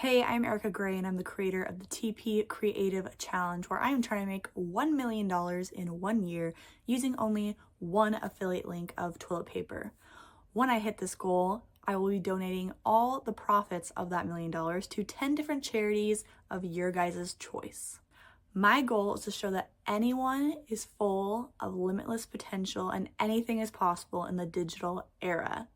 Hey, I'm Erica Gray and I'm the creator of the TP Creative Challenge, where I am trying to make $1 million in 1 year using only one affiliate link of toilet paper. When I hit this goal, I will be donating all the profits of that $1 million to 10 different charities of your guys' choice. My goal is to show that anyone is full of limitless potential and anything is possible in the digital era.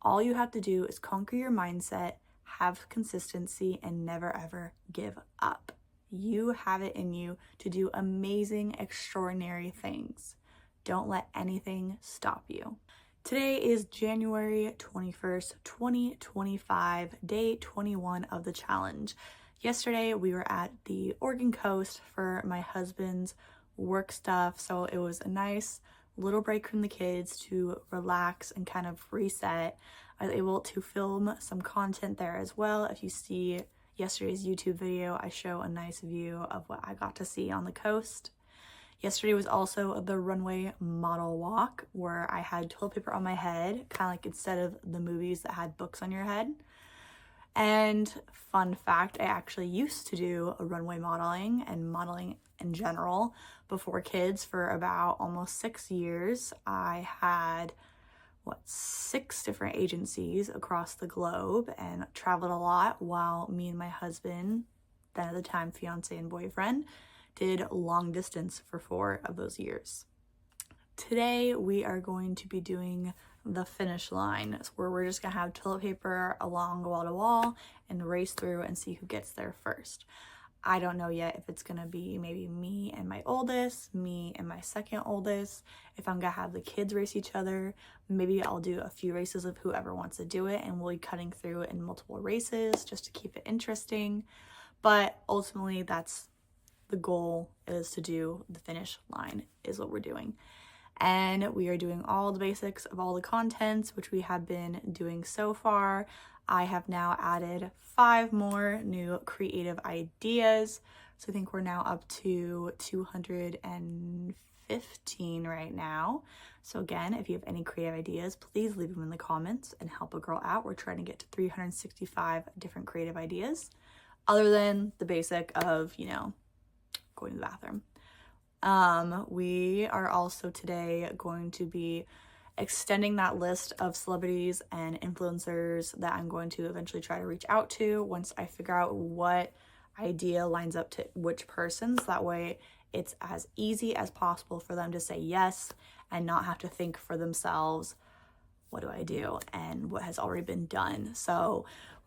All you have to do is conquer your mindset, have consistency, and never ever give up. You have it in you to do amazing, extraordinary things. Don't let anything stop you. Today is January 21st, 2025, day 21 of the challenge. Yesterday, we were at the Oregon coast for my husband's work stuff, so it was a nice little break from the kids to relax and kind of reset. I was able to film some content there as well. If you see yesterday's YouTube video, I show a nice view of what I got to see on the coast. Yesterday was also the runway model walk, where I had toilet paper on my head, kind of like instead of the movies that had books on your head. And fun fact, I actually used to do a runway modeling and modeling in general before kids for about almost 6 years. I had 6 different agencies across the globe and traveled a lot, while me and my husband, then at the time fiance and boyfriend, did long distance for 4 of those years. Today we are going to be doing the finish line, where we're just gonna have toilet paper along wall to wall and race through and see who gets there first. I don't know yet if it's gonna be maybe me and my oldest, me and my second oldest, if I'm gonna have the kids race each other. Maybe I'll do a few races of whoever wants to do it, and we'll be cutting through it in multiple races just to keep it interesting. But ultimately, that's the goal, is to do the finish line is what we're doing. And we are doing all the basics of all the contents, which we have been doing so far. I have now added 5 more new creative ideas. So I think we're now up to 215 right now. So again, if you have any creative ideas, please leave them in the comments and help a girl out. We're trying to get to 365 different creative ideas, other than the basic of, going to the bathroom. We are also today going to be extending that list of celebrities and influencers that I'm going to eventually try to reach out to once I figure out what idea lines up to which persons. That way it's as easy as possible for them to say yes and not have to think for themselves, what do I do, and what has already been done. So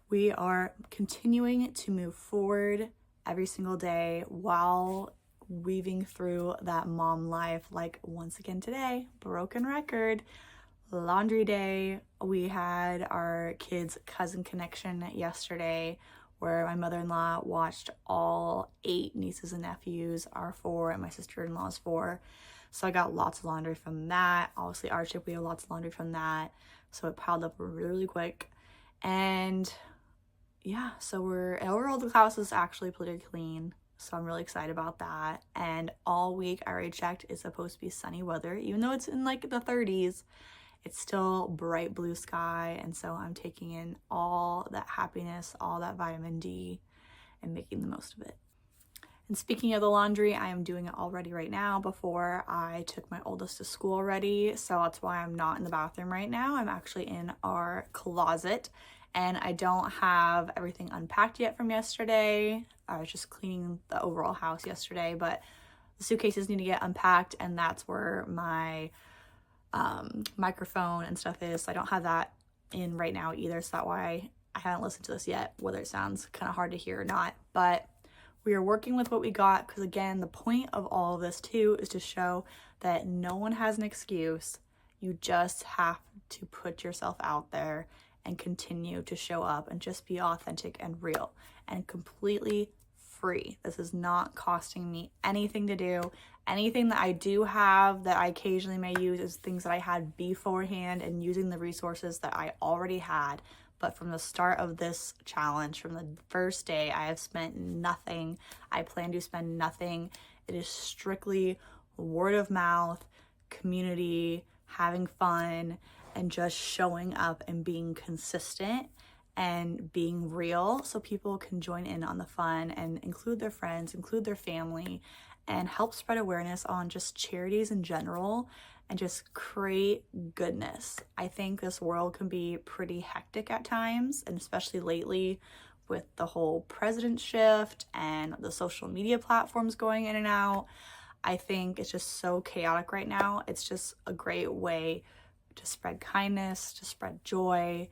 we are continuing to move forward every single day while weaving through that mom life. Like, once again today, broken record, laundry day. We had our kids' cousin connection yesterday, where my mother-in-law watched all 8 nieces and nephews, our 4 and my sister-in-law's 4. So I got lots of laundry from that. Obviously our trip, we have lots of laundry from that, so it piled up really quick. And yeah, so overall the house is actually pretty clean. So I'm really excited about that. And all week, I already checked, it's supposed to be sunny weather. Even though it's in like the 30s, it's still bright blue sky. And so I'm taking in all that happiness, all that vitamin D, and making the most of it. And speaking of the laundry, I am doing it already right now before I took my oldest to school already. So that's why I'm not in the bathroom right now. I'm actually in our closet. And I don't have everything unpacked yet from yesterday. I was just cleaning the overall house yesterday, but the suitcases need to get unpacked, and that's where my microphone and stuff is. So I don't have that in right now either, so that's why I haven't listened to this yet, whether it sounds kind of hard to hear or not. But we are working with what we got, because again, the point of all of this too is to show that no one has an excuse. You just have to put yourself out there and continue to show up and just be authentic and real and completely free. This is not costing me anything to do. Anything that I do have that I occasionally may use is things that I had beforehand and using the resources that I already had. But from the start of this challenge, from the first day, I have spent nothing. I plan to spend nothing. It is strictly word of mouth, community, having fun, and just showing up and being consistent and being real so people can join in on the fun and include their friends, include their family, and help spread awareness on just charities in general and just create goodness. I think this world can be pretty hectic at times, and especially lately with the whole president shift and the social media platforms going in and out. I think it's just so chaotic right now. It's just a great way to spread kindness, to spread joy,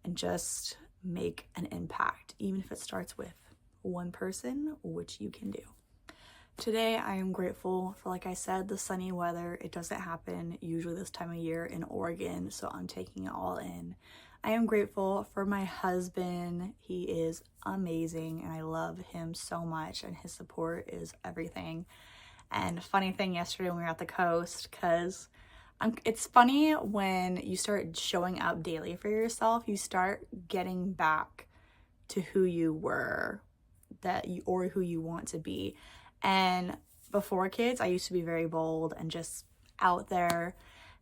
and just make an impact, even if it starts with one person, which you can do. Today, I am grateful for, like I said, the sunny weather. It doesn't happen usually this time of year in Oregon, so I'm taking it all in. I am grateful for my husband. He is amazing, and I love him so much, and his support is everything. And funny thing yesterday when we were at the coast, because it's funny when you start showing up daily for yourself, you start getting back to who you were or who you want to be. And before kids, I used to be very bold and just out there.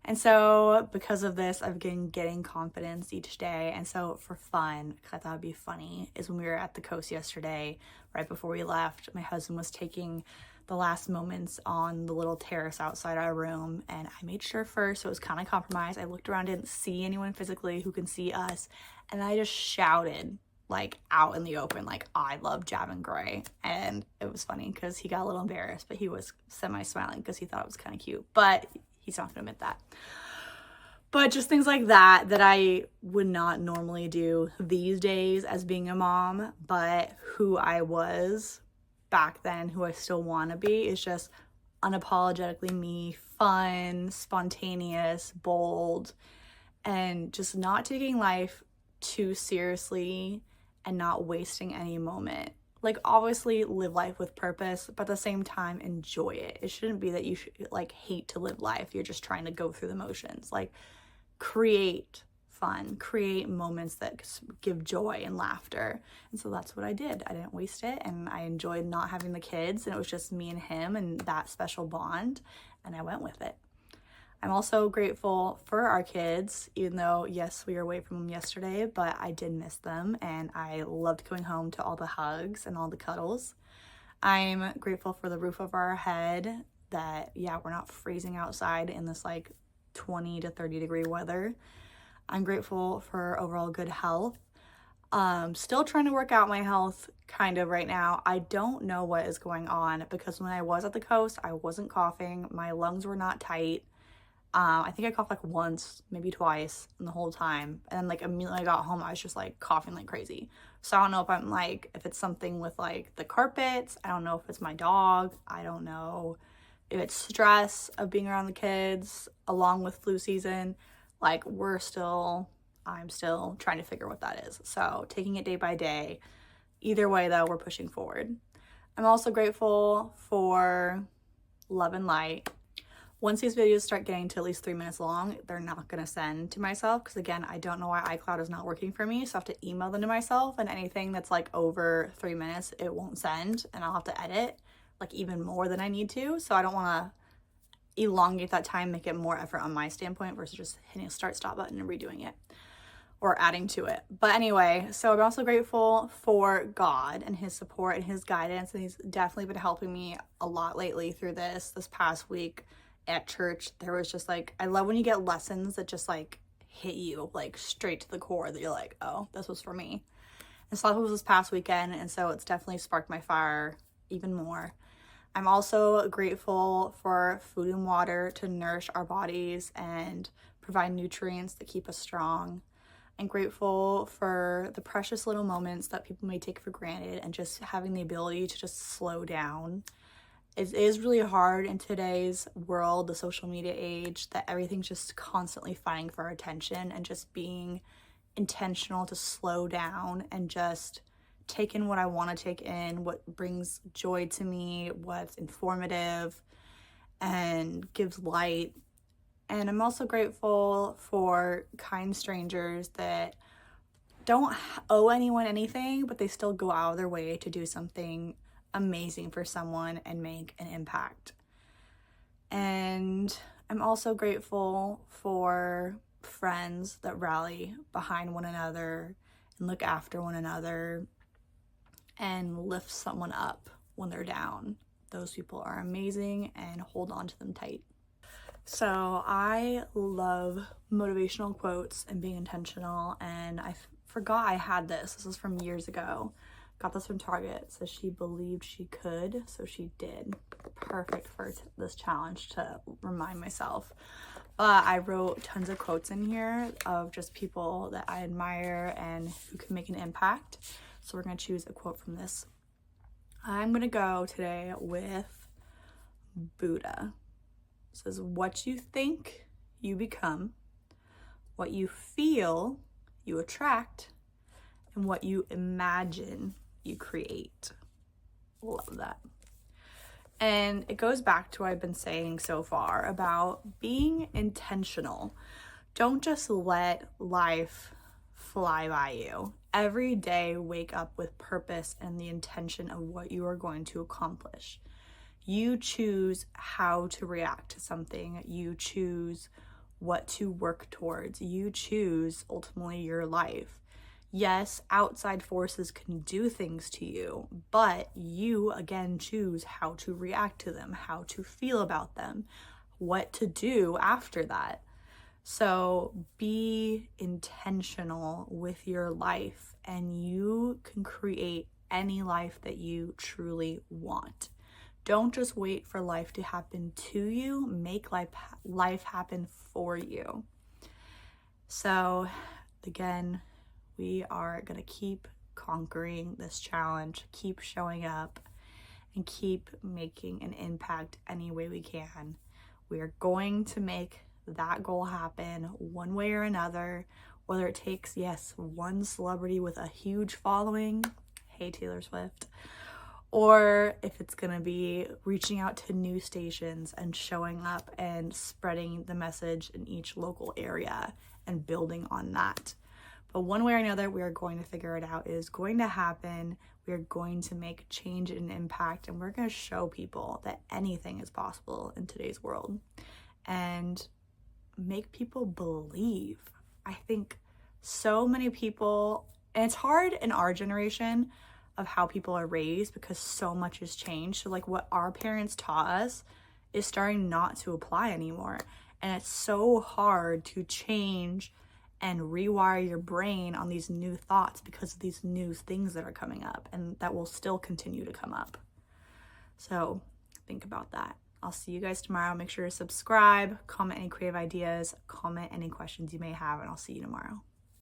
And so because of this, I've been getting confidence each day. And so for fun, because I thought it'd be funny, is when we were at the coast yesterday, right before we left, my husband was taking the last moments on the little terrace outside our room, and I made sure first, so it was kind of compromised. I looked around, didn't see anyone physically who can see us, and I just shouted like out in the open, like, I love Javin Gray. And it was funny because he got a little embarrassed, but he was semi-smiling because he thought it was kind of cute, but he's not gonna admit that. But just things like that I would not normally do these days as being a mom, but who I was back then, who I still want to be, is just unapologetically me, fun, spontaneous, bold, and just not taking life too seriously and not wasting any moment. Like, obviously live life with purpose, but at the same time enjoy it. It shouldn't be that you should like hate to live life. You're just trying to go through the motions. Like, create fun, create moments that give joy and laughter. And so that's what I did. I didn't waste it, and I enjoyed not having the kids, and it was just me and him and that special bond, and I went with it. I'm also grateful for our kids, even though, yes, we were away from them yesterday, but I did miss them, and I loved going home to all the hugs and all the cuddles. I'm grateful for the roof over our head, that, yeah, we're not freezing outside in this like 20 to 30 degree weather. I'm grateful for overall good health. Still trying to work out my health kind of right now. I don't know what is going on, because when I was at the coast, I wasn't coughing. My lungs were not tight. I think I coughed like once, maybe twice in the whole time. And then like immediately I got home, I was just like coughing like crazy. So I don't know if I'm like, if it's something with like the carpets. I don't know if it's my dog. I don't know if it's stress of being around the kids along with flu season. Like, I'm still trying to figure what that is. So taking it day by day. Either way though, we're pushing forward. I'm also grateful for love and light. Once these videos start getting to at least 3 minutes long, they're not going to send to myself, because again, I don't know why iCloud is not working for me, so I have to email them to myself, and anything that's like over 3 minutes, it won't send, and I'll have to edit like even more than I need to. So I don't want to elongate that time, make it more effort on my standpoint versus just hitting a stop button and redoing it or adding to it. But anyway, so I'm also grateful for God and his support and his guidance, and he's definitely been helping me a lot lately through this past week. At church, there was just like, I love when you get lessons that just like hit you like straight to the core, that you're like, oh, this was for me. And so that was this past weekend, and so it's definitely sparked my fire even more. I'm also grateful for food and water to nourish our bodies and provide nutrients that keep us strong. I'm grateful for the precious little moments that people may take for granted, and just having the ability to just slow down. It is really hard in today's world, the social media age, that everything's just constantly fighting for our attention, and just being intentional to slow down and just take in what I want to take in, what brings joy to me, what's informative and gives light. And I'm also grateful for kind strangers that don't owe anyone anything, but they still go out of their way to do something amazing for someone and make an impact. And I'm also grateful for friends that rally behind one another and look after one another and lift someone up when they're down. Those people are amazing, and hold on to them tight. So I love motivational quotes and being intentional, and I forgot I had this. This is from years ago. Got this from Target. It says she believed she could, so she did. Perfect for this challenge to remind myself. But I wrote tons of quotes in here of just people that I admire and who can make an impact. So we're going to choose a quote from this. I'm going to go today with Buddha. It says, what you think, you become. What you feel, you attract. And what you imagine, you create. Love that. And it goes back to what I've been saying so far about being intentional. Don't just let life fly by you. Every day, wake up with purpose and the intention of what you are going to accomplish. You choose how to react to something. You choose what to work towards. You choose ultimately your life. Yes, outside forces can do things to you, but you again choose how to react to them, how to feel about them, what to do after that. So be intentional with your life, and you can create any life that you truly want. Don't just wait for life to happen to you. Make life happen for you. So again, we are going to keep conquering this challenge, keep showing up, and keep making an impact any way we can. We are going to make that goal happen one way or another, whether it takes, yes, one celebrity with a huge following, hey Taylor Swift, or if it's going to be reaching out to news stations and showing up and spreading the message in each local area and building on that. But one way or another, we are going to figure it out. It is going to happen. We are going to make change and impact, and we're going to show people that anything is possible in today's world and make people believe. I think so many people, and it's hard in our generation of how people are raised because so much has changed. So like what our parents taught us is starting not to apply anymore. And it's so hard to change and rewire your brain on these new thoughts because of these new things that are coming up and that will still continue to come up. So think about that. I'll see you guys tomorrow. Make sure to subscribe, comment any creative ideas, comment any questions you may have, and I'll see you tomorrow.